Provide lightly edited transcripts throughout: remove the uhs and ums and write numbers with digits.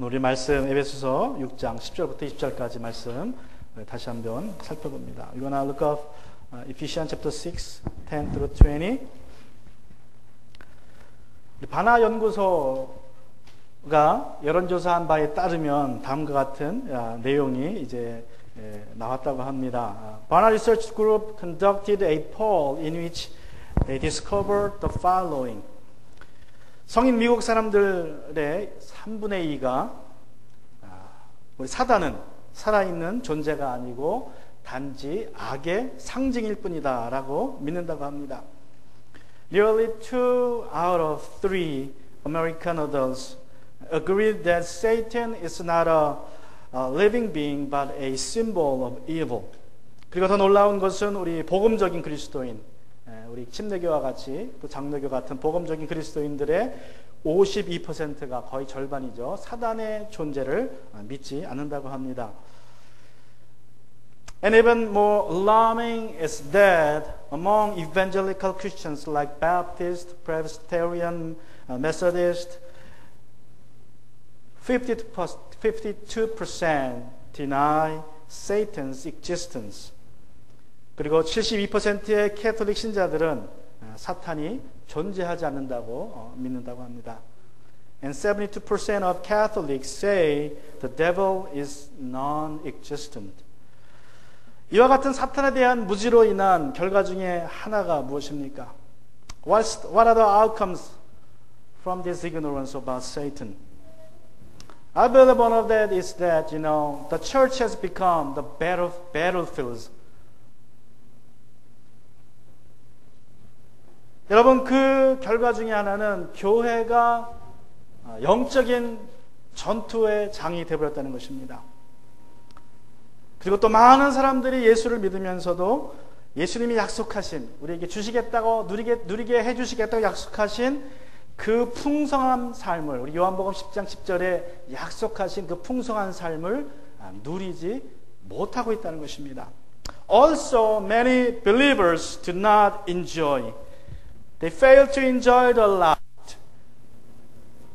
우리 말씀 에베소서 6장 10절부터 20절까지 말씀 다시 한번 살펴봅니다. We're gonna look up Ephesians chapter 6, 10 through 20. 바나 연구소가 여론조사한 바에 따르면 다음과 같은 내용이 이제 나왔다고 합니다. Barna Research Group conducted a poll in which they discovered the following. 성인 미국 사람들의 3분의 2가 우리 사단은 살아있는 존재가 아니고 단지 악의 상징일 뿐이다 라고 믿는다고 합니다. Nearly 2 out of 3 American adults agreed that Satan is not a living being but a symbol of evil. 그리고 더 놀라운 것은 우리 복음적인 그리스도인, 우리 침례교와 같이 또 장로교 같은 복음적인 그리스도인들의 52%가 거의 절반이죠. 사단의 존재를 믿지 않는다고 합니다. And even more alarming is that among evangelical Christians like Baptist, Presbyterian, Methodist, 52% deny Satan's existence. 그리고 72%의 캐톨릭 신자들은 사탄이 존재하지 않는다고 믿는다고 합니다. And 72% of Catholics say the devil is non-existent. 이와 같은 사탄에 대한 무지로 인한 결과 중에 하나가 무엇입니까? What are the outcomes from this ignorance about Satan? I believe one of that is that, the church has become the battlefields. 여러분, 그 결과 중에 하나는 교회가 영적인 전투의 장이 되어버렸다는 것입니다. 그리고 또 많은 사람들이 예수를 믿으면서도 예수님이 약속하신, 우리에게 주시겠다고, 누리게 해주시겠다고 약속하신 그 풍성한 삶을, 우리 요한복음 10장 10절에 약속하신 그 풍성한 삶을 누리지 못하고 있다는 것입니다. Also, many believers do not enjoy. They fail to enjoy the light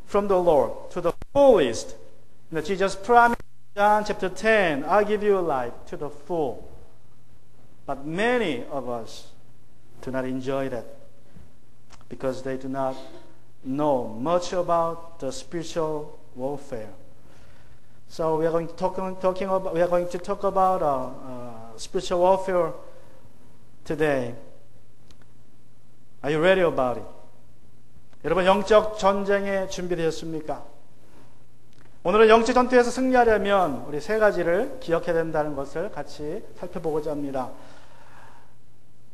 from the Lord to the fullest. Jesus promised in John chapter 10, I'll give you light to the full. But many of us do not enjoy that because they do not know much about the spiritual warfare. So we are going to talk about spiritual warfare today. Are you ready about it? 여러분, 영적 전쟁에 준비되셨습니까? 오늘은 영적 전투에서 승리하려면 우리 세 가지를 기억해야 된다는 것을 같이 살펴보고자 합니다.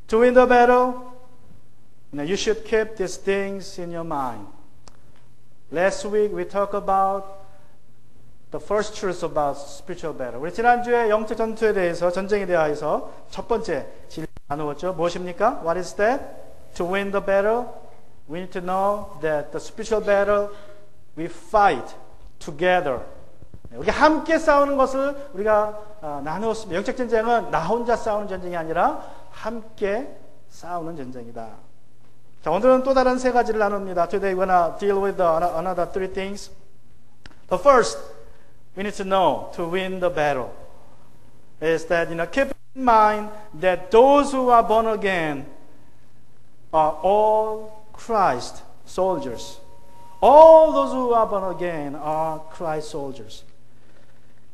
To win the battle, you should keep these things in your mind. Last week we talked about the first truth about spiritual battle. 우리 지난주에 영적 전투에 대해서, 전쟁에 대해서 첫 번째 진리 나누었죠. 무엇입니까? What is that? To win the battle, we need to know that the spiritual battle, we fight together. 우리 함께 싸우는 것을 우리가 나누었습니다. 영적 전쟁은 나 혼자 싸우는 전쟁이 아니라 함께 싸우는 전쟁이다. 자, 오늘은 또 다른 세 가지를 나눕니다. Today we're gonna deal with another three things. The first, we need to know to win the battle is that, keep in mind that those who are born again are all Christ soldiers. All those who are born again are Christ soldiers.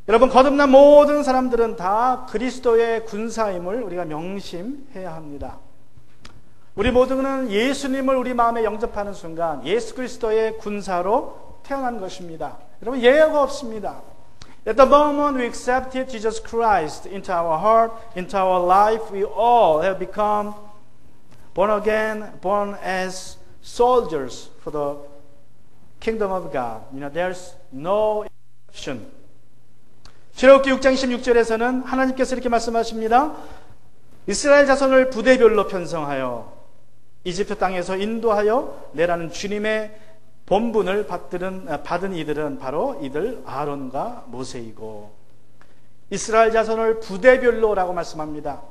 여러분, 거듭난 모든 사람들은 다 그리스도의 군사임을 우리가 명심해야 합니다. 우리 모두는 예수님을 우리 마음에 영접하는 순간 예수 그리스도의 군사로 태어난 것입니다. 여러분, 예외가 없습니다. At the moment we accepted Jesus Christ into our heart, into our life, we all have become born again, born as soldiers for the kingdom of God. There's no exception. 출애굽기 6장 16절에서는 하나님께서 이렇게 말씀하십니다. 이스라엘 자손을 부대별로 편성하여 이집트 땅에서 인도하여 내라는 주님의 본분을 받은 이들은 바로 이들 아론과 모세이고, 이스라엘 자손을 부대별로라고 말씀합니다.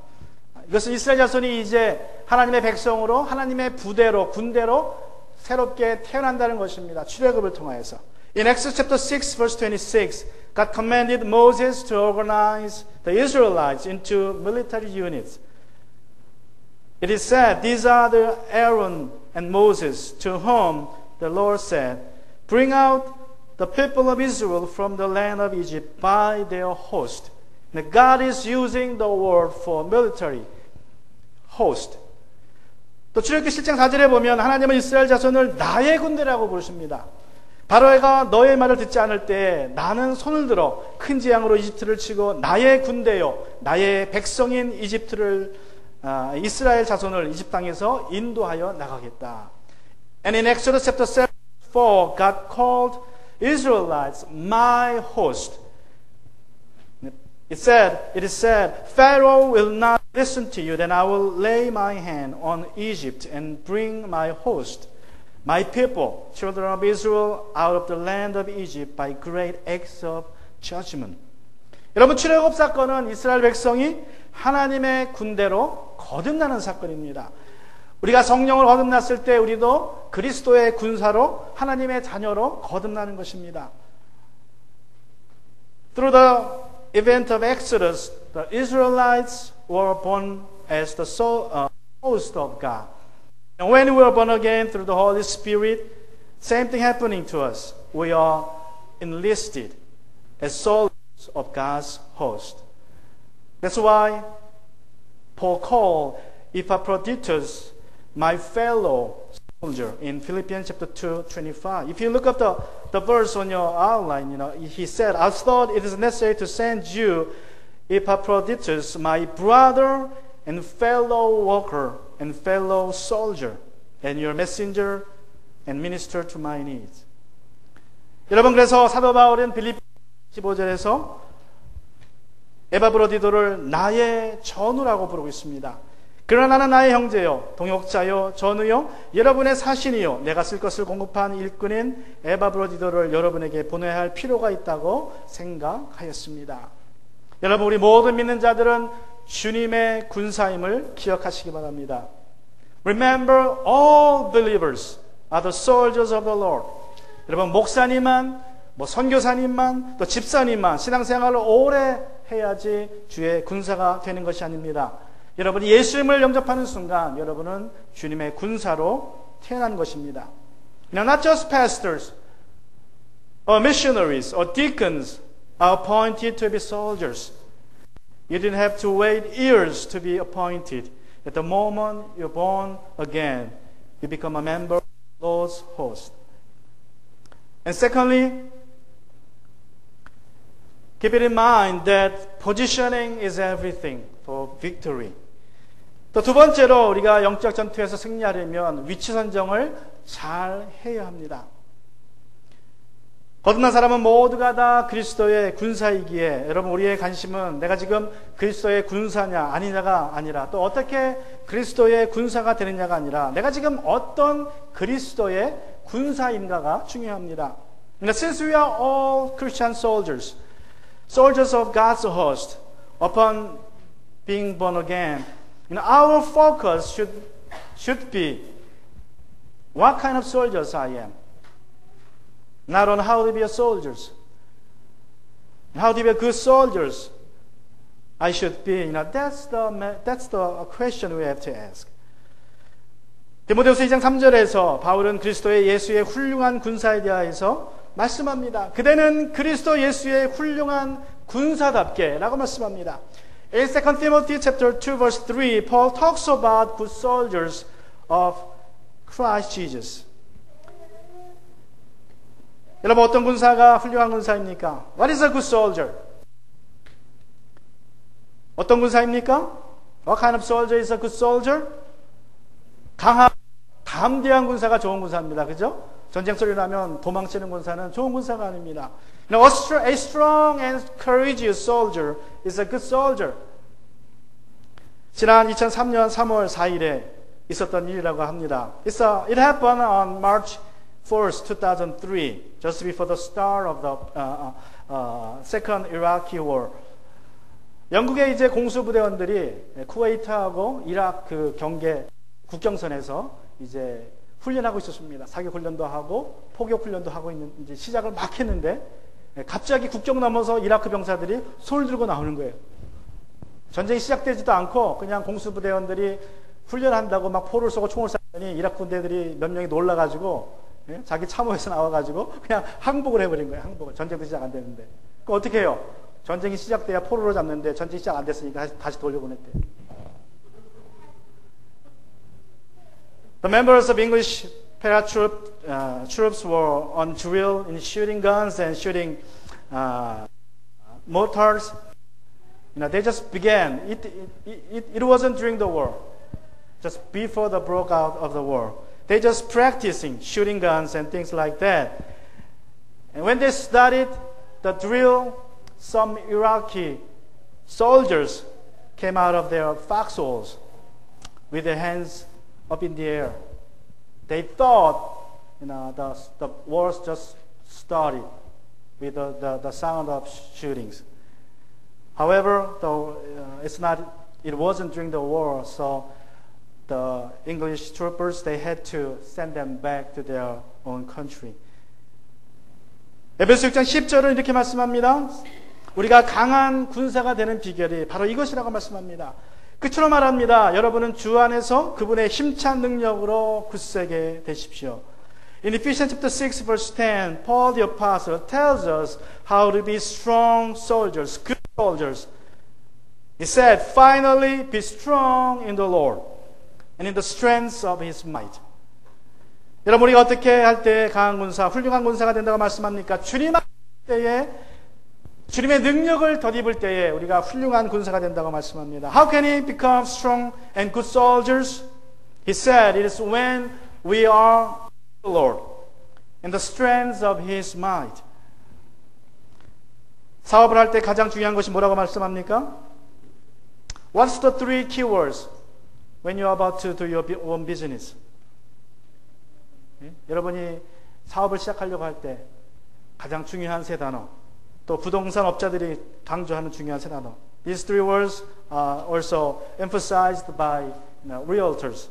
이것은 이스라엘 자손이 이제 하나님의 백성으로, 하나님의 부대로, 군대로 새롭게 태어난다는 것입니다. 출애굽을 통하여서. In Exodus chapter 6, verse 26, God commanded Moses to organize the Israelites into military units. It is said, these are the Aaron and Moses to whom the Lord said, bring out the people of Israel from the land of Egypt by their host. Now, God is using the word for military, host. 또 출애굽기 7장 4절에 보면 하나님은 이스라엘 자손을 나의 군대라고 부르십니다. 바로가 너의 말을 듣지 않을 때 나는 손을 들어 큰 재앙으로 이집트를 치고 나의 군대요 나의 백성인 이스라엘 자손을 이집트 땅에서 인도하여 나가겠다. And in Exodus chapter 7, 4, God called Israelites my host. It is said, Pharaoh will not listen to you, then I will lay my hand on Egypt and bring my host, my people, children of Israel, out of the land of Egypt by great acts of judgment. 여러분, 출애굽 사건은 이스라엘 백성이 하나님의 군대로 거듭나는 사건입니다. 우리가 성령을 거듭났을 때 우리도 그리스도의 군사로 하나님의 자녀로 거듭나는 것입니다. Through the event of Exodus, the Israelites were born as the host of God. And when we are born again through the Holy Spirit, same thing happening to us. We are enlisted as soldiers of God's host. That's why Paul called Epaphroditus my fellow soldier in Philippians chapter 2:25. If you look up the verse on your outline, he said, I thought it is necessary to send you Epaphroditus, my brother and fellow worker and fellow soldier, and your messenger and minister to my needs. 여러분, 그래서 사도 바울은 빌립보 15절에서 에바브로디도를 나의 전우라고 부르고 있습니다. 그러나 나는 나의 형제요, 동역자요, 전우요, 여러분의 사신이요, 내가 쓸 것을 공급한 일꾼인 에바브로디도를 여러분에게 보내야 할 필요가 있다고 생각하였습니다. 여러분, 우리 모든 믿는 자들은 주님의 군사임을 기억하시기 바랍니다. Remember, all believers are the soldiers of the Lord. 여러분, 목사님만, 선교사님만, 또 집사님만 신앙생활을 오래 해야지 주의 군사가 되는 것이 아닙니다. 여러분이 예수님을 영접하는 순간 여러분은 주님의 군사로 태어난 것입니다. Not just pastors or missionaries or deacons are appointed to be soldiers. You didn't have to wait years to be appointed. At the moment you're born again, you become a member of the Lord's host. And secondly, keep it in mind that positioning is everything for victory. 또 두 번째로 우리가 영적 전투에서 승리하려면 위치 선정을 잘 해야 합니다. 거듭난 사람은 모두가 다 그리스도의 군사이기에 여러분, 우리의 관심은 내가 지금 그리스도의 군사냐 아니냐가 아니라 또 어떻게 그리스도의 군사가 되느냐가 아니라 내가 지금 어떤 그리스도의 군사인가가 중요합니다. Since we are all Christian soldiers of God's host, upon being born again, our focus should be what kind of soldiers I am. Not on how to be a soldiers, how to be a good soldiers I should be. That's the question we have to ask. 디모데후서 2장 3절에서 바울은 그리스도의 예수의 훌륭한 군사에 대하여서 말씀합니다. 그대는 그리스도 예수의 훌륭한 군사답게 라고 말씀합니다. In 2 Timothy chapter 2 verse 3, Paul talks about good soldiers of Christ Jesus. 여러분, 어떤 군사가 훌륭한 군사입니까? What is a good soldier? 어떤 군사입니까? What kind of soldier is a good soldier? 강한, 담대한 군사가 좋은 군사입니다. 그죠? 전쟁 소리 나면 도망치는 군사는 좋은 군사가 아닙니다. Now, a strong and courageous soldier is a good soldier. 지난 2003년 3월 4일에 있었던 일이라고 합니다. It happened on March 4th, 2003, just before the start of the Second Iraqi War. 영국의 이제 공수부대원들이 쿠웨이트하고 이라크 경계 국경선에서 이제 훈련하고 있었습니다. 사격 훈련도 하고 포격 훈련도 하고 있는 이제 시작을 막 했는데 갑자기 국경 넘어서 이라크 병사들이 손을 들고 나오는 거예요. 전쟁이 시작되지도 않고 그냥 공수부대원들이 훈련한다고 막 포를 쏘고 총을 쐈더니 이라크 군대들이 몇 명이 놀라가지고 자기 참호에서 나와가지고 그냥 항복을 해버린 거예요. 항복을. 전쟁도 시작 안 되는데. 그럼 어떻게 해요? 전쟁이 시작돼야 포로로 잡는데 전쟁이 시작 안 됐으니까 다시 돌려보냈대요. The members of English troops were on drill in shooting guns and shooting mortars. They just began. It wasn't during the war, just before the broke out of the war. They just practicing shooting guns and things like that. And when they started the drill, some Iraqi soldiers came out of their foxholes with their hands up in the air. They thought, the wars just started with the sound of shootings. However, it wasn't during the war, so the English troopers, they had to send them back to their own country. 에베소 6장 10절은 이렇게 말씀합니다. 우리가 강한 군사가 되는 비결이 바로 이것이라고 말씀합니다. 끝으로 말합니다. 여러분은 주 안에서 그분의 힘찬 능력으로 굳세게 되십시오. In Ephesians chapter 6 verse 10, Paul the apostle tells us how to be strong soldiers, good soldiers. He said, finally be strong in the Lord and in the strength of His might. 여러분, 우리가 어떻게 할 때 강한 군사, 훌륭한 군사가 된다고 말씀합니까? 주님 할 때에, 주님의 능력을 덧입을 때에 우리가 훌륭한 군사가 된다고 말씀합니다. How can we become strong and good soldiers? He said, it is when we are the Lord and the strength of His might. 사업을 할 때 가장 중요한 것이 뭐라고 말씀합니까? What's the three keywords when you're about to do your own business? 여러분이 사업을 시작하려고 할 때 가장 중요한 세 단어, 또 부동산 업자들이 강조하는 중요한 세 단어. These three words are also emphasized by realtors.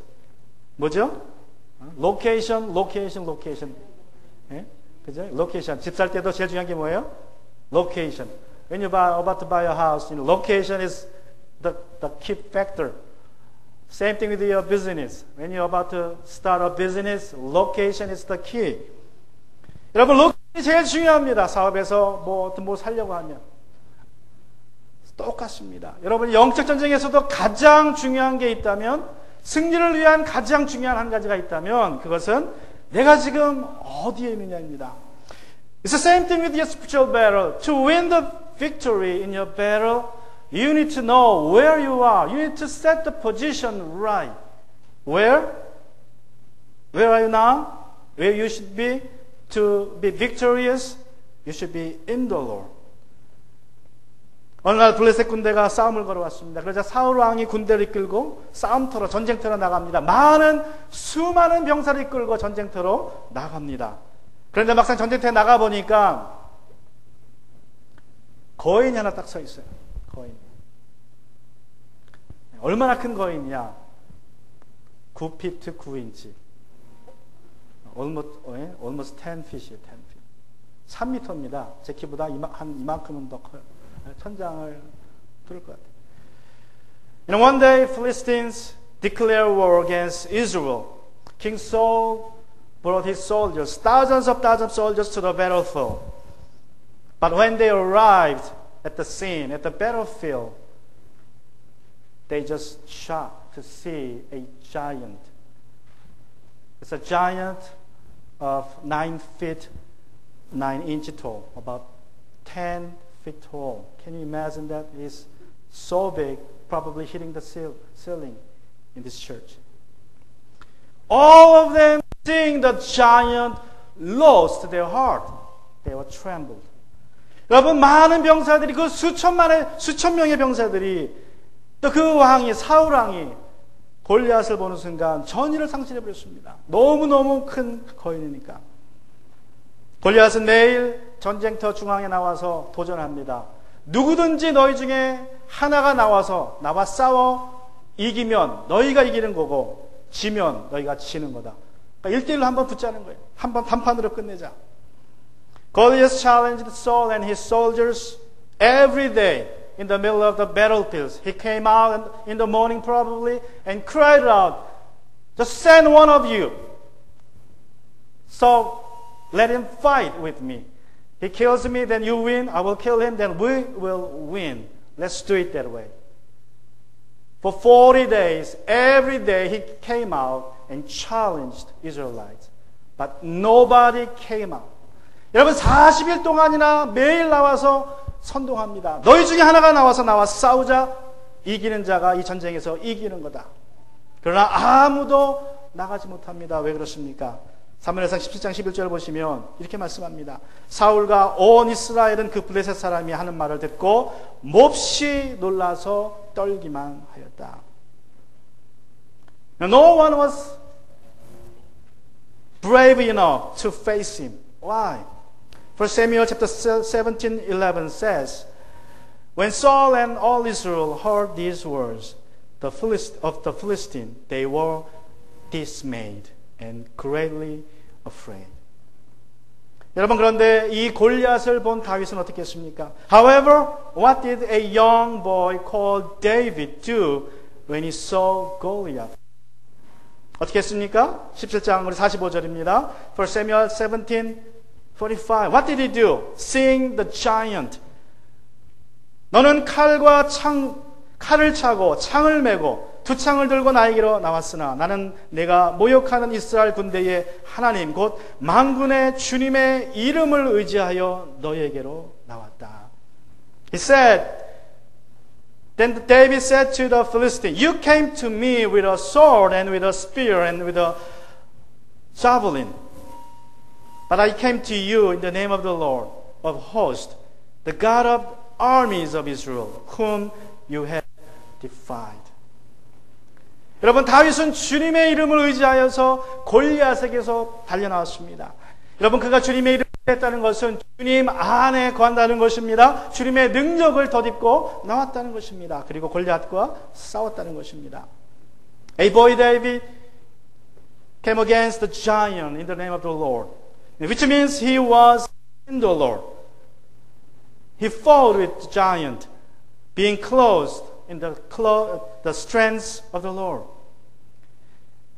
뭐죠? Location, location, location. 그죠? Location. 집 살 때도 제일 중요한 게 뭐예요? Location. When you about to buy a house, location is the key factor. Same thing with your business. When you're about to start a business, location is the key. 여러분, 로케이션이 제일 중요합니다. 사업에서 뭐 살려고 하면. 똑같습니다. 여러분, 영적 전쟁에서도 가장 중요한 게 있다면, 승리를 위한 가장 중요한 한 가지가 있다면, 그것은 내가 지금 어디에 있느냐입니다. It's the same thing with your spiritual battle. To win the victory in your battle, you need to know where you are. You need to set the position right. Where? Where are you now? Where you should be to be victorious? You should be in the Lord. 어느 날 블레셋 군대가 싸움을 걸어왔습니다. 그러자 사울 왕이 군대를 이끌고 싸움터로 전쟁터로 나갑니다. 수많은 병사를 이끌고 전쟁터로 나갑니다. 그런데 막상 전쟁터에 나가보니까 거인이 하나 딱 서 있어요. 거인. 얼마나 큰 거인이냐? 9피트 9인치. Almost 10 feet이에요. 10 feet. 3m입니다. 제 키보다 이만큼은 더 커요. 천장을 뚫을 것 같아요. One day, Philistines declared war against Israel. King Saul brought his soldiers, thousands of soldiers to the battlefield. But when they arrived at the scene, at the battlefield, they just shocked to see a giant. It's a giant of 9 feet 9 inches tall, about 10 feet tall. Can you imagine that? It's so big, probably hitting the ceiling in this church. All of them, seeing the giant, lost their heart. They were trembled. 여러분, 많은 병사들이, 그 수천 명의 병사들이, 또 그 왕이, 사울 왕이 골리앗을 보는 순간 전의를 상실해버렸습니다. 너무너무 큰 거인이니까. 골리앗은 매일 전쟁터 중앙에 나와서 도전합니다. 누구든지 너희 중에 하나가 나와서 나와 싸워 이기면 너희가 이기는 거고, 지면 너희가 지는 거다. 그러니까 1대1로 한번 붙자는 거예요. 한번 단판으로 끝내자. Goliath challenged Saul and his soldiers every day in the middle of the battlefields. He came out in the morning probably and cried out, just send one of you. So let him fight with me. He kills me, then you win. I will kill him, then we will win. Let's do it that way. For 40 days, every day he came out and challenged Israelites. But nobody came out. 여러분 40일 동안이나 매일 나와서 선동합니다. 너희 중에 하나가 나와서 나와 싸우자. 이기는 자가 이 전쟁에서 이기는 거다. 그러나 아무도 나가지 못합니다. 왜 그렇습니까? 사무엘상 17장 11절 보시면 이렇게 말씀합니다. 사울과 온 이스라엘은 그 블레셋 사람이 하는 말을 듣고 몹시 놀라서 떨기만 하였다. No one was brave enough to face him. Why? For Samuel chapter 17:11 says, when Saul and all Israel heard these words of the Philistine, they were dismayed and greatly afraid. 여러분, 그런데 이 골리앗을 본 다윗은 어떻게 했습니까? However, what did a young boy called David do when he saw Goliath? 어떻게 했습니까? 17장 우리 45절입니다. For Samuel 17:45. What did he do? Seeing the giant. 너는 칼을 차고 창을 메고 두 창을 들고 나에게로 나왔으나 나는 내가 모욕하는 이스라엘 군대의 하나님 곧 만군의 주님의 이름을 의지하여 너에게로 나왔다. He said, then David said to the Philistine, you came to me with a sword and with a spear and with a javelin. But I came to you in the name of the Lord of hosts, the God of armies of Israel, whom you have defied. 여러분, 다윗은 주님의 이름을 의지하여서 골리앗에게서 달려나왔습니다. 여러분, 그가 주님의 이름을 했다는 것은 주님 안에 거한다는 것입니다. 주님의 능력을 덧입고 나왔다는 것입니다. 그리고 골리앗과 싸웠다는 것입니다. A boy David came against the giant in the name of the Lord, which means he was in the Lord. He fought with the giant, being clothed in the strength of the Lord.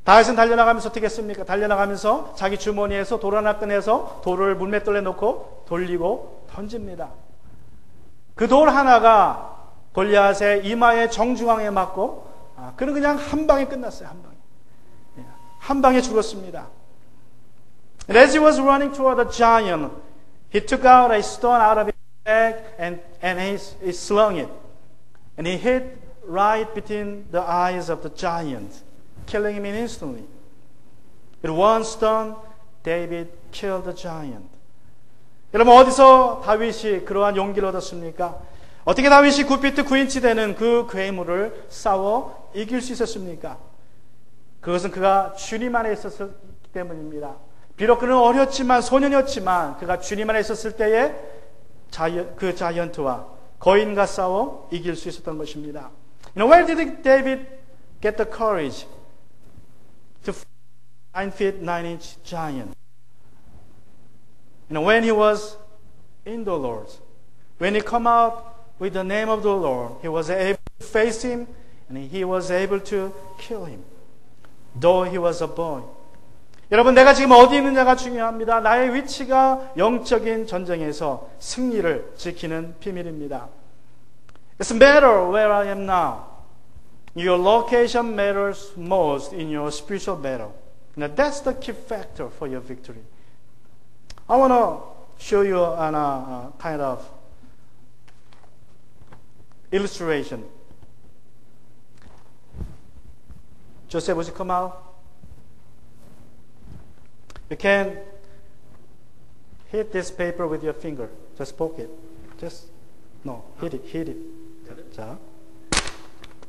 다윗은 달려나가면서 어떻게 했습니까? 달려나가면서 자기 주머니에서 돌 하나 꺼내서 돌을 물맷돌에 넣고 돌리고 던집니다. 그 돌 하나가 골리앗의 이마의 정중앙에 맞고 그는 그냥 한 방에 끝났어요. 한 방에. 한 방에 죽었습니다. And as he was running toward the giant, he took out a stone out of his bag and he slung it. And he hit right between the eyes of the giant, killing him instantly. With one stone, David killed the giant. 여러분, 어디서 다윗이 그러한 용기를 얻었습니까? 어떻게 다윗이 9피트 9인치 되는 그 괴물을 싸워 이길 수 있었습니까? 그것은 그가 주님 안에 있었기 때문입니다. 비록 그는 어렸지만 소년이었지만 그가 주님 안에 있었을 때에 그 자이언트와 거인과 싸워 이길 수 있었던 것입니다. You know, where did David get the courage to fight 9 feet 9 inch giant? You know, when he was in the Lord, when he come out with the name of the Lord, he was able to face him and he was able to kill him, though he was a boy. 여러분, 내가 지금 어디 있느냐가 중요합니다. 나의 위치가 영적인 전쟁에서 승리를 지키는 비밀입니다. It's matter where I am now. Your location matters most in your spiritual battle. Now, that's the key factor for your victory. I want to show you a kind of illustration. Joseph, would you come out? You can hit this paper with your finger. Just poke it. Hit it. 자,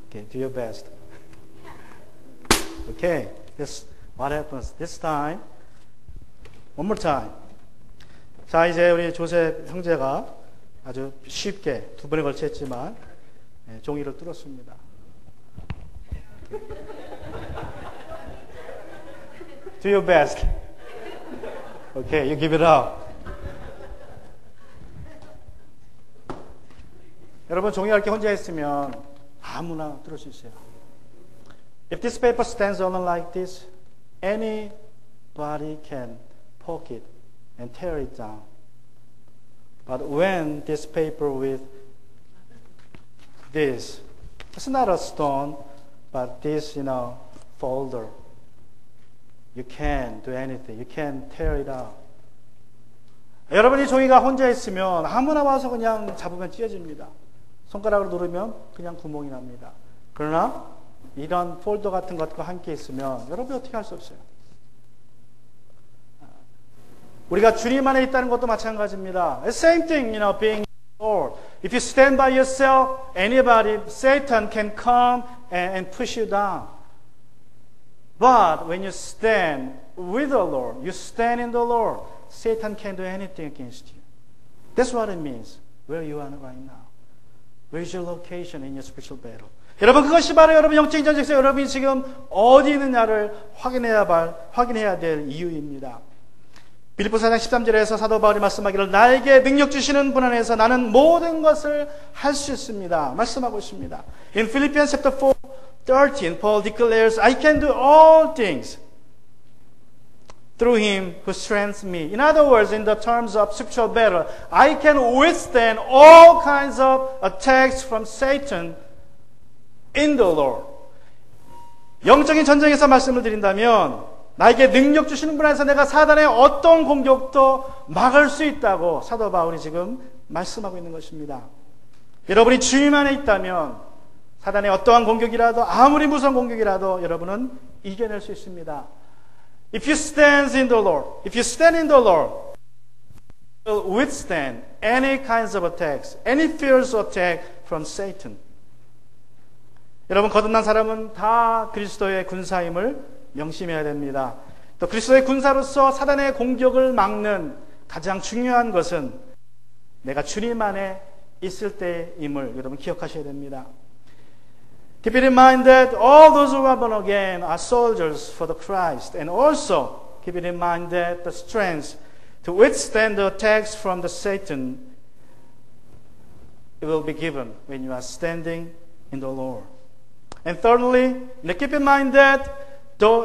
okay, do your best. Okay, this what happens this time. One more time. 자, 이제 우리 조셉 형제가 아주 쉽게 두 번에 걸쳐 했지만 종이를 뚫었습니다. Do your best. Okay, you give it up. 여러분 종이 얇게 혼자 있으면 아무나 들을 수 있어요. If this paper stands alone like this, anybody can poke it and tear it down. But when this paper with this, it's not a stone, but this, folder, you can't do anything. You can't tear it out. 여러분이 종이가 혼자 있으면 아무나 와서 그냥 잡으면 찢어집니다. 손가락으로 누르면 그냥 구멍이 납니다. 그러나 이런 폴더 같은 것과 함께 있으면 여러분이 어떻게 할 수 없어요. 우리가 주님 안에 있다는 것도 마찬가지입니다. Same thing, being Lord. If you stand by yourself, anybody, Satan can come and push you down. But when you stand with the Lord, you stand in the Lord, Satan can't do anything against you. That's what it means, where you are right now. Where is your location in your spiritual battle? 여러분, 그것이 바로 여러분 영적인 전쟁에서 여러분이 지금 어디 있느냐를 확인해야 될 이유입니다. 빌립보서 4장 13절에서 사도 바울이 말씀하기를 나에게 능력 주시는 분 안에서 나는 모든 것을 할 수 있습니다. 말씀하고 있습니다. In Philippians chapter 4:13, Paul declares, I can do all things through him who strengthens me. In other words, in the terms of spiritual battle, I can withstand all kinds of attacks from Satan in the Lord. 영적인 전쟁에서 말씀을 드린다면 나에게 능력 주시는 분 안에서 내가 사단의 어떤 공격도 막을 수 있다고 사도 바울이 지금 말씀하고 있는 것입니다. 여러분이 주님 안에 있다면 사단의 어떠한 공격이라도 아무리 무서운 공격이라도 여러분은 이겨낼 수 있습니다. If you stand in the Lord, you will withstand any kinds of attacks, any fierce attack from Satan. 여러분, 거듭난 사람은 다 그리스도의 군사임을 명심해야 됩니다. 또 그리스도의 군사로서 사단의 공격을 막는 가장 중요한 것은 내가 주님 안에 있을 때임을 여러분 기억하셔야 됩니다. Keep it in mind that all those who are born again are soldiers for the Christ, and also keep it in mind that the strength to withstand the attacks from the Satan will be given when you are standing in the Lord. And thirdly, keep in mind that who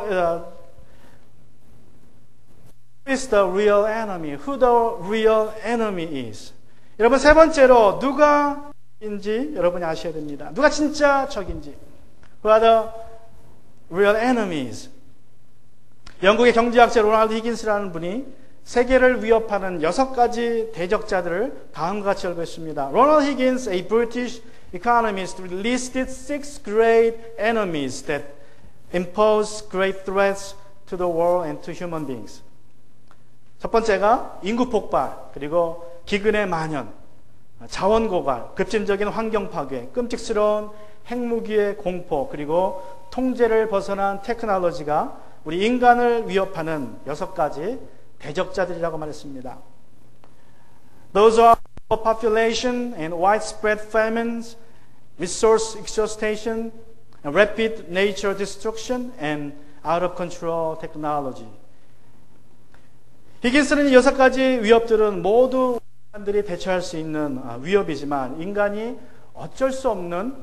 is the real enemy? Who the real enemy is? 여러분, 세 번째로 누가인지 여러분이 아셔야 됩니다. 누가 진짜 적인지. Who are the real enemies? 영국의 경제학자 로널드 히긴스라는 분이 세계를 위협하는 6가지 대적자들을 다음과 같이 열거했습니다. Ronald Higgins, a British economist, listed 6 great enemies that impose great threats to the world and to human beings. 첫 번째가 인구 폭발, 그리고 기근의 만연, 자원 고갈, 급진적인 환경 파괴, 끔찍스러운 핵무기의 공포, 그리고 통제를 벗어난 테크놀로지가 우리 인간을 위협하는 6가지 대적자들이라고 말했습니다. Those are population and widespread famines, resource exhaustion, rapid nature destruction, and out of control technology. 히긴스는 이 6가지 위협들은 모두 인간들이 대처할 수 있는 위협이지만 인간이 어쩔 수 없는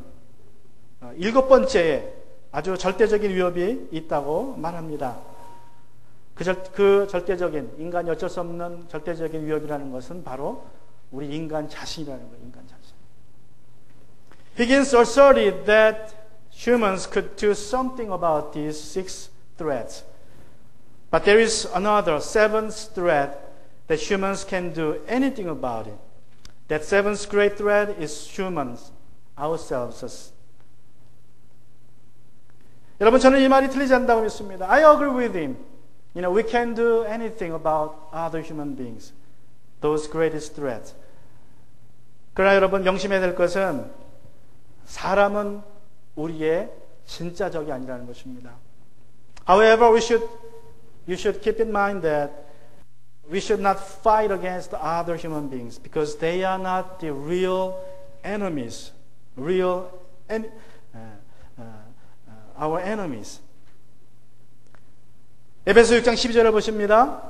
7번째의 아주 절대적인 위협이 있다고 말합니다. 그 절대적인, 인간이 어쩔 수 없는 절대적인 위협이라는 것은 바로 우리 인간 자신이라는 거예요. 인간 자신. Higgins asserted that humans could do something about these 6 threats. But there is another 7th threat that humans can do anything about it. That 7th great threat is humans, ourselves. 여러분, 저는 이 말이 틀리지 않다고 믿습니다. I agree with him. We can do anything about other human beings. Those greatest threats. 그러나 여러분, 명심해야 될 것은 사람은 우리의 진짜 적이 아니라는 것입니다. However, you should keep in mind that we should not fight against other human beings because they are not the real enemies, our enemies. 에베소 6장 12절을 보십니다.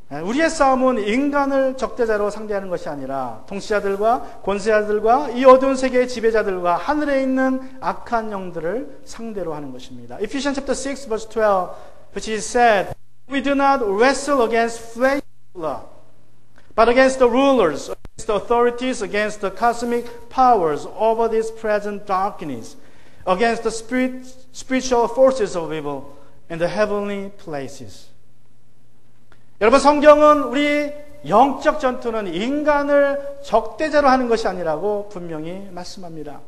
우리의 싸움은 인간을 적대자로 상대하는 것이 아니라 통치자들과 권세자들과 이 어두운 세계의 지배자들과 하늘에 있는 악한 영들을 상대로 하는 것입니다. Ephesians chapter 6 verse 12 which is said, We do not wrestle against flesh and blood, but against the rulers, against the authorities, against the cosmic powers over this present darkness, against the spiritual forces of evil in the heavenly places. 여러분, 성경은 우리 영적 전투는 인간을 적대자로 하는 것이 아니라고 분명히 말씀합니다.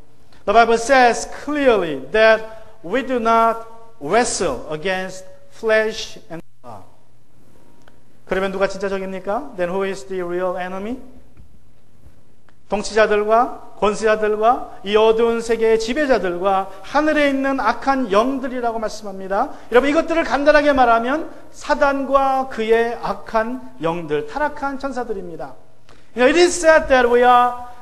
The Bible says clearly that we do not wrestle against flesh and blood. 그러면 누가 진짜 적입니까? Then who is the real enemy? 통치자들과 권세자들과 이 어두운 세계의 지배자들과 하늘에 있는 악한 영들이라고 말씀합니다. 여러분, 이것들을 간단하게 말하면 사단과 그의 악한 영들, 타락한 천사들입니다. It is said that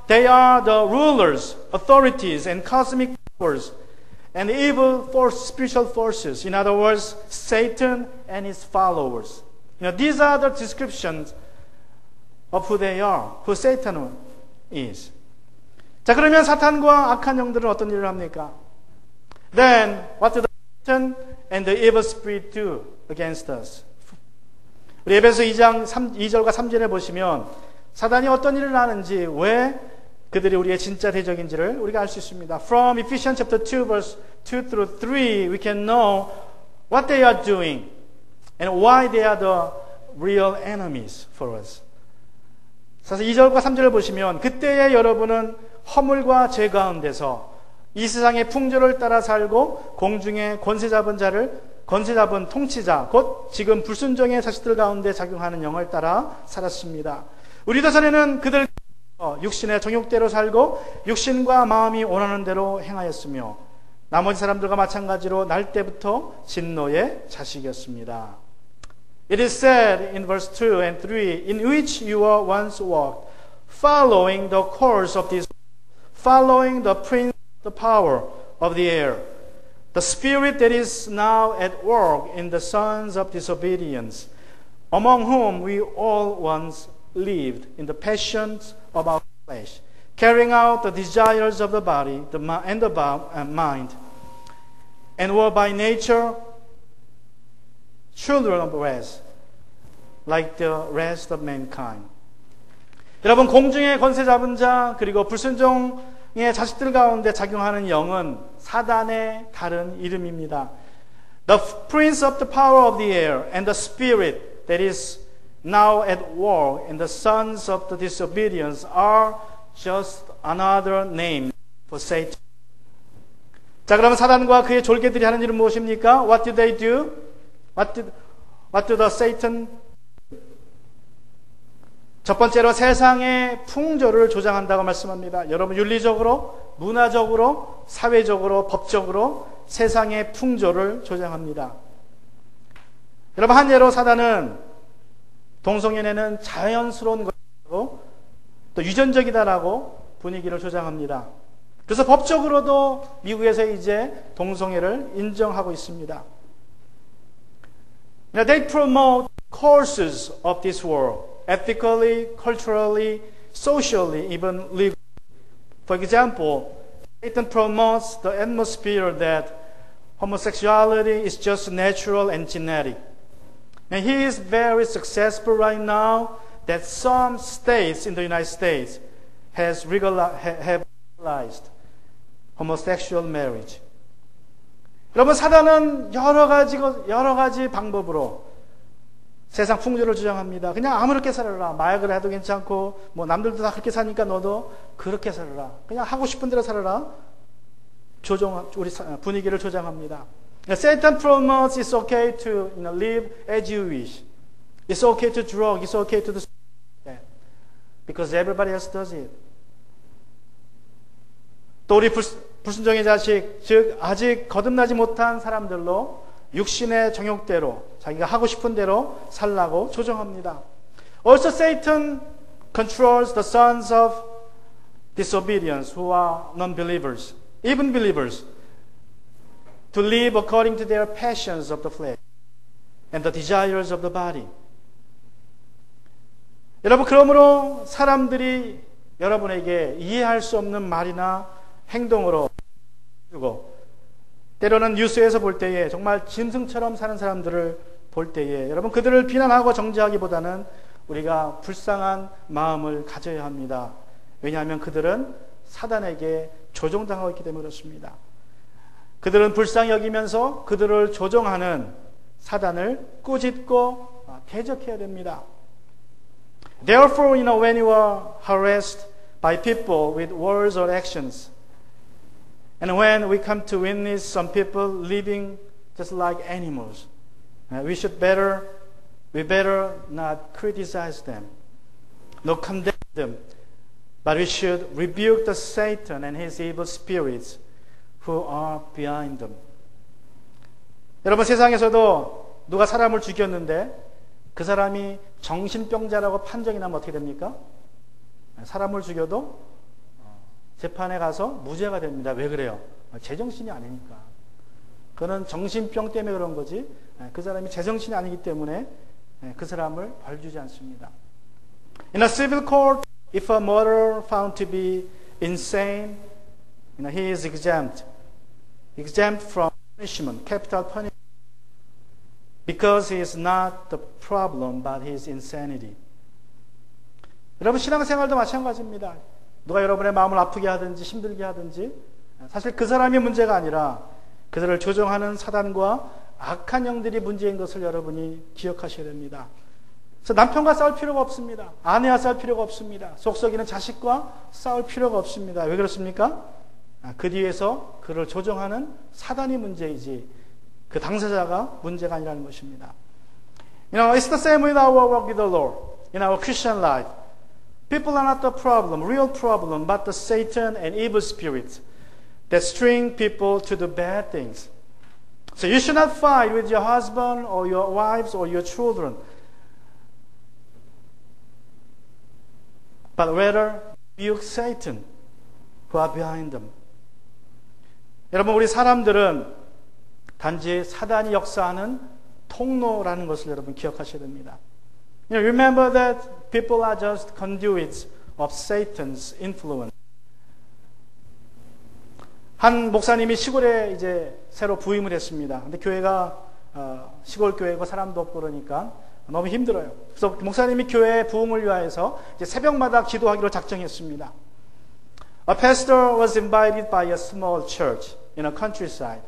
they are the rulers, authorities, and cosmic powers, and evil spiritual forces. In other words, Satan and his followers. These are the descriptions of who they are, who Satan is. 자, 그러면 사탄과 악한 영들은 어떤 일을 합니까? Then what do the Satan and the evil spirit do against us? 우리 에베소 2장 2절과 3절에 보시면 사단이 어떤 일을 하는지, 왜 그들이 우리의 진짜 대적인지를 우리가 알 수 있습니다. From Ephesians chapter 2 verse 2 through 3 we can know what they are doing and why they are the real enemies for us. 그래서 2절과 3절을 보시면 그때의 여러분은 허물과 죄 가운데서 이 세상의 풍조를 따라 살고 공중의 권세 잡은 통치자, 곧 지금 불순종의 자식들 가운데 작용하는 영을 따라 살았습니다. 우리도 전에는 그들 육신의 정욕대로 살고 육신과 마음이 원하는 대로 행하였으며 나머지 사람들과 마찬가지로 날 때부터 진노의 자식이었습니다. It is said in verse 2 and 3, in which you were once walked, following the course of this, following the prince of the power of the air, the spirit that is now at work in the sons of disobedience, among whom we all once lived in the passions of our flesh, carrying out the desires of the body and the mind, and were by nature children of wrath, like the rest of mankind. 여러분, 공중의 권세 잡은 자 그리고 불순종의 자식들 가운데 작용하는 영은 사단의 다른 이름입니다. The prince of the power of the air and the spirit that is now at war in the sons of the disobedience are just another name for Satan. 자, 그러면 사단과 그의 졸개들이 하는 일은 무엇입니까? What do they do? What do the Satan? 첫 번째로 세상의 풍조를 조장한다고 말씀합니다. 여러분, 윤리적으로, 문화적으로, 사회적으로, 법적으로 세상의 풍조를 조장합니다. 여러분, 한 예로 사단은 동성연애는 자연스러운 것이고 또 유전적이다라고 분위기를 조장합니다. 그래서 법적으로도 미국에서 이제 동성애를 인정하고 있습니다. Now they promote courses of this world, ethically, culturally, socially, even legally. For example, Satan promotes the atmosphere that homosexuality is just natural and genetic. And he is very successful right now that some states in the United States have legalized homosexual marriage. 여러분, 사단은 여러 가지 방법으로 세상 풍조를 주장합니다. 그냥 아무렇게 살아라. 마약을 해도 괜찮고, 뭐 남들도 다 그렇게 사니까 너도 그렇게 살아라. 그냥 하고 싶은 대로 살아라. 우리 분위기를 조장합니다. Satan promotes it's okay to live as you wish. It's okay to drug. It's okay to do that. Because everybody else does it. 또 우리 불순종의 자식, 즉 아직 거듭나지 못한 사람들로 육신의 정욕대로 자기가 하고 싶은 대로 살라고 조정합니다. Also Satan controls the sons of disobedience who are non-believers, even believers, to live according to their passions of the flesh. and the desires of the body. 여러분, 그러므로 사람들이 여러분에게 이해할 수 없는 말이나 행동으로 주고, 때로는 뉴스에서 볼 때에 정말 짐승처럼 사는 사람들을 볼 때에 여러분, 그들을 비난하고 정죄하기보다는 우리가 불쌍한 마음을 가져야 합니다. 왜냐하면 그들은 사단에게 조종당하고 있기 때문에 그렇습니다. 그들은 불쌍히 여기면서 그들을 조종하는 사단을 꾸짖고 대적해야 됩니다. Therefore, when you are harassed by people with words or actions, and when we come to witness some people living just like animals, we better not criticize them, nor condemn them, but we should rebuke the Satan and his evil spirits who are behind them. 여러분, 세상에서도 누가 사람을 죽였는데 그 사람이 정신병자라고 판정이 나면 어떻게 됩니까? 사람을 죽여도 재판에 가서 무죄가 됩니다. 왜 그래요? 제정신이 아니니까. 그는 정신병 때문에 그런 거지, 그 사람이 제정신이 아니기 때문에 그 사람을 벌 주지 않습니다. In a civil court, if a murderer found to be insane, he is exempt from punishment, capital punishment, because he is not the problem, but his insanity. 여러분, 신앙생활도 마찬가지입니다. 누가 여러분의 마음을 아프게 하든지 힘들게 하든지 사실 그 사람이 문제가 아니라 그들을 조종하는 사단과 악한 영들이 문제인 것을 여러분이 기억하셔야 됩니다. 그래서 남편과 싸울 필요가 없습니다. 아내와 싸울 필요가 없습니다. 속썩이는 자식과 싸울 필요가 없습니다. 왜 그렇습니까? 그 뒤에서 그를 조종하는 사단이 문제이지 그 당사자가 문제가 아니라는 것입니다. It's the same with our walk with the Lord. In our Christian life, people are not the problem, real problem, but the Satan and evil spirits that string people to do bad things. So you should not fight with your husband or your wives or your children, but rather rebuke Satan who are behind them. 여러분, 우리 사람들은 단지 사단이 역사하는 통로라는 것을 여러분 기억하셔야 됩니다. Remember that people are just conduits of Satan's influence. 한 목사님이 시골에 이제 새로 부임을 했습니다. 근데 교회가 시골 교회고 사람도 없고 그러니까 너무 힘들어요. 그래서 목사님이 교회 부흥을 위하여서 이제 새벽마다 기도하기로 작정했습니다. A pastor was invited by a small church in a countryside.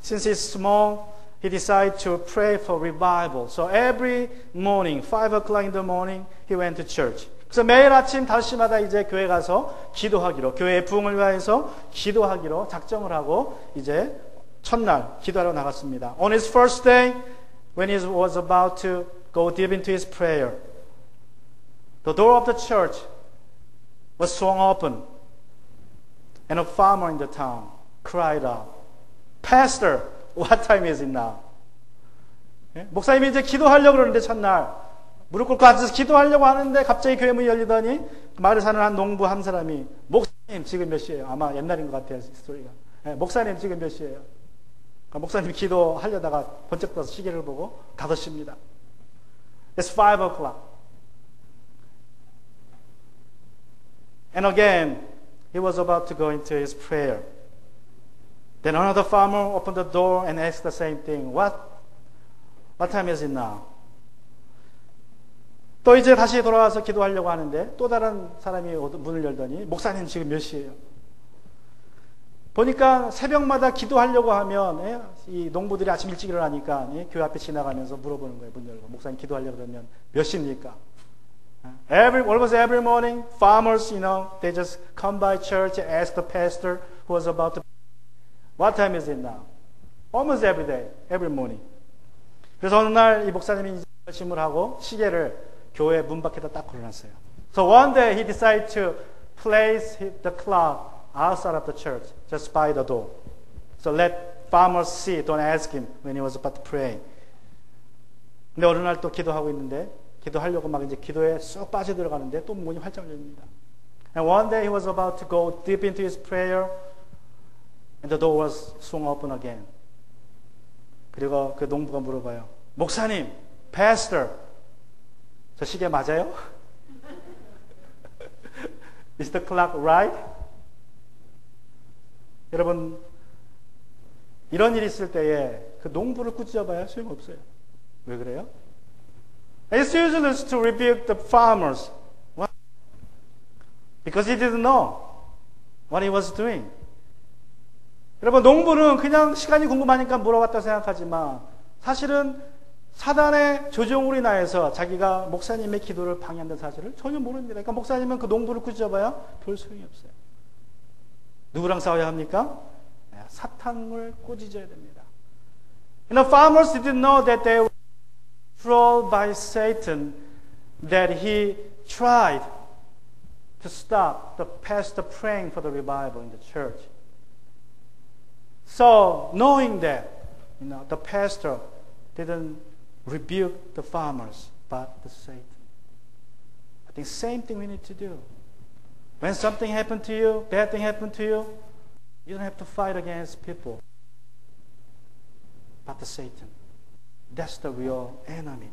Since it's small, he decided to pray for revival. So every morning, 5 o'clock in the morning, he went to church. 그래서 매일 아침 5시마다 이제 교회 가서 기도하기로, 교회의 부흥을 위해서 기도하기로 작정을 하고 이제 첫날 기도하러 나갔습니다. On his first day, when he was about to go deep into his prayer, the door of the church was swung open, and a farmer in the town cried out, Pastor, what time is it now? 목사님이 이제 기도하려고 그러는데 첫날 무릎 꿇고 앉아서 기도하려고 하는데 갑자기 교회 문이 열리더니 마을에 사는 한 농부 한 사람이 목사님 지금 몇 시예요? 아마 옛날인 것 같아요, 스토리가. 목사님 지금 몇 시예요? 목사님이 기도하려다가 번쩍 떠서 시계를 보고 5시입니다. It's 5 o'clock. And again, he was about to go into his prayer. Then another farmer opened the door and asked the same thing. What time is it now? 또 이제 다시 돌아와서 기도하려고 하는데 또 다른 사람이 문을 열더니 목사님 지금 몇 시예요? 보니까 새벽마다 기도하려고 하면 이 농부들이 아침 일찍 일어나니까 교회 앞에 지나가면서 물어보는 거예요. 문 열고 목사님 기도하려고 그러면 몇 시입니까? Almost every morning, farmers, they just come by church and ask the pastor who was about to What time is it now? Almost every day, every morning. 그래서 어느 날 이 목사님이 결심을 하고 시계를 교회 문 밖에다 딱 걸어놨어요. So one day he decided to place the clock outside of the church, just by the door. So let farmers see, don't ask him when he was about to pray. 근데 어느 날 또 기도하고 있는데 기도하려고 막 이제 기도에 쏙 빠져들어가는데 또 문이 활짝 열립니다. And one day he was about to go deep into his prayer. And the door was swung open again. 그리고 그 농부가 물어봐요. 목사님, pastor. 저 시계 맞아요? Is the clock right? 여러분, 이런 일이 있을 때에 그 농부를 꾸짖어봐야 소용없어요. 왜 그래요? It's useless to rebuke the farmers. Why? Because he didn't know what he was doing. 여러분, 농부는 그냥 시간이 궁금하니까 물어봤다 생각하지만 사실은 사단의 조종으로 인하여서 자기가 목사님의 기도를 방해한다는 사실을 전혀 모릅니다. 그러니까 목사님은 그 농부를 꾸짖어봐야 별 소용이 없어요. 누구랑 싸워야 합니까? 사탄을 꾸짖어야 됩니다. Farmers didn't know that they were controlled by Satan, that he tried to stop the pastor praying for the revival in the church. So, knowing that, the pastor didn't rebuke the farmers, but the Satan. I think same thing we need to do. When something happened to you, bad thing happened to you, you don't have to fight against people, but the Satan. That's the real enemy.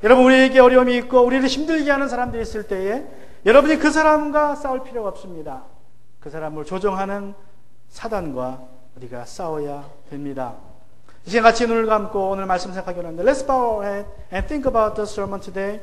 여러분, 우리에게 어려움이 있고 우리를 힘들게 하는 사람들이 있을 때에 여러분이 그 사람과 싸울 필요가 없습니다. 그 사람을 조종하는 사단과 우리가 싸워야 됩니다. 이제 같이 눈을 감고 오늘 말씀 생각하기로 하는데 Let's bow our head and think about the sermon today.